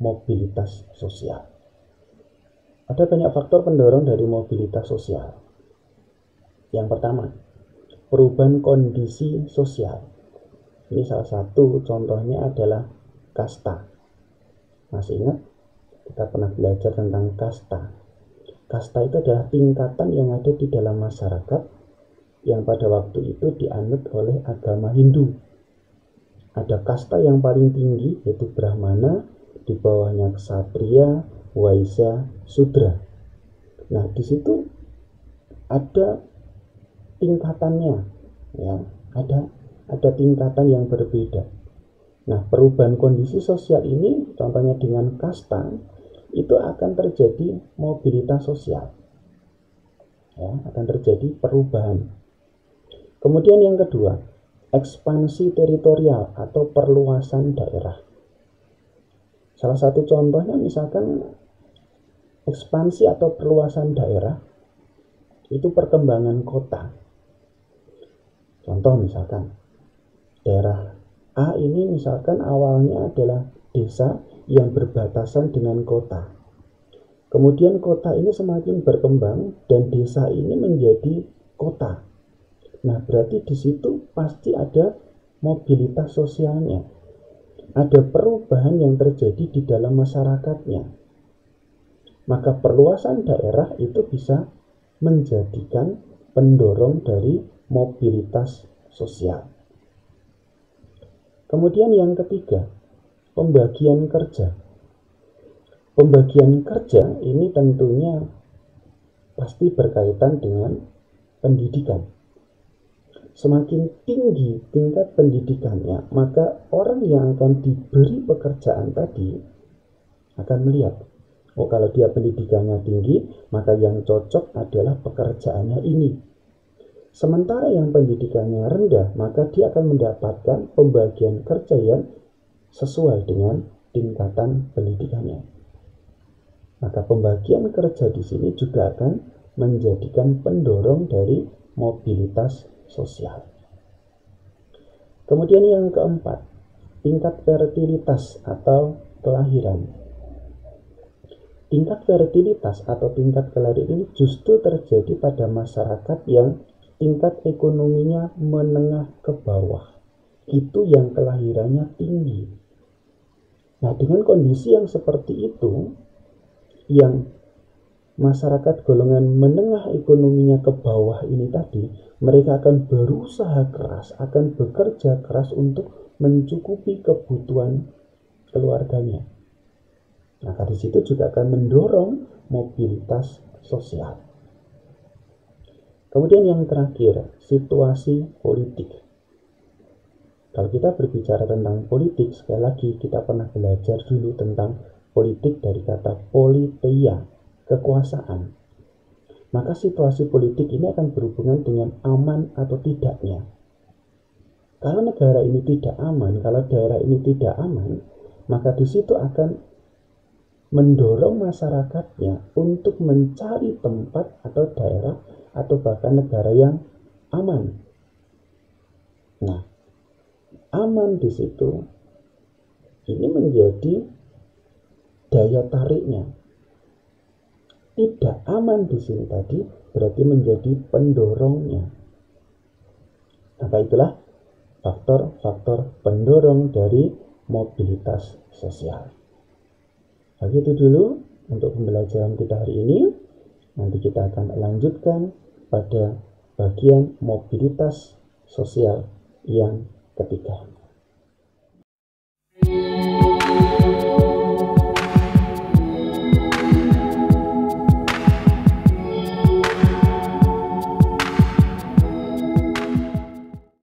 mobilitas sosial. Ada banyak faktor pendorong dari mobilitas sosial. Yang pertama, perubahan kondisi sosial. Ini salah satu contohnya adalah kasta. Masih ingat? Kita pernah belajar tentang kasta. Kasta itu adalah tingkatan yang ada di dalam masyarakat yang pada waktu itu dianut oleh agama Hindu. Ada kasta yang paling tinggi yaitu Brahmana, di bawahnya Ksatria, Waisya, Sudra. Nah, di situ ada tingkatannya, ya, ada tingkatan yang berbeda. Nah, perubahan kondisi sosial ini, contohnya dengan kasta, itu akan terjadi mobilitas sosial, ya, akan terjadi perubahan. Kemudian yang kedua, ekspansi teritorial atau perluasan daerah. Salah satu contohnya misalkan ekspansi atau perluasan daerah itu perkembangan kota. Contoh misalkan daerah A ini misalkan awalnya adalah desa yang berbatasan dengan kota. Kemudian kota ini semakin berkembang dan desa ini menjadi kota. Nah, berarti di situ pasti ada mobilitas sosialnya. Ada perubahan yang terjadi di dalam masyarakatnya. Maka perluasan daerah itu bisa menjadikan pendorong dari mobilitas sosial. Kemudian yang ketiga, pembagian kerja. Pembagian kerja ini tentunya pasti berkaitan dengan pendidikan. Semakin tinggi tingkat pendidikannya, maka orang yang akan diberi pekerjaan tadi akan melihat, oh kalau dia pendidikannya tinggi, maka yang cocok adalah pekerjaannya ini. Sementara yang pendidikannya rendah, maka dia akan mendapatkan pembagian kerja yang sesuai dengan tingkatan pendidikannya. Maka pembagian kerja di sini juga akan menjadikan pendorong dari mobilitas sosial. Kemudian yang keempat, tingkat fertilitas atau kelahiran. Tingkat fertilitas atau tingkat kelahiran ini justru terjadi pada masyarakat yang tingkat ekonominya menengah ke bawah. Itu yang kelahirannya tinggi. Nah, dengan kondisi yang seperti itu, yang masyarakat golongan menengah ekonominya ke bawah ini tadi, mereka akan berusaha keras, akan bekerja keras untuk mencukupi kebutuhan keluarganya. Maka di situ juga akan mendorong mobilitas sosial. Kemudian yang terakhir, situasi politik. Kalau kita berbicara tentang politik, sekali lagi kita pernah belajar dulu tentang politik dari kata politeia, kekuasaan. Maka situasi politik ini akan berhubungan dengan aman atau tidaknya. Kalau negara ini tidak aman, kalau daerah ini tidak aman, maka di situ akan mendorong masyarakatnya untuk mencari tempat atau daerah atau bahkan negara yang aman. Nah, aman di situ ini menjadi daya tariknya. Tidak aman di sini tadi berarti menjadi pendorongnya. Maka itulah faktor-faktor pendorong dari mobilitas sosial. Begitu dulu untuk pembelajaran kita hari ini. Nanti kita akan lanjutkan pada bagian mobilitas sosial yang ketiga.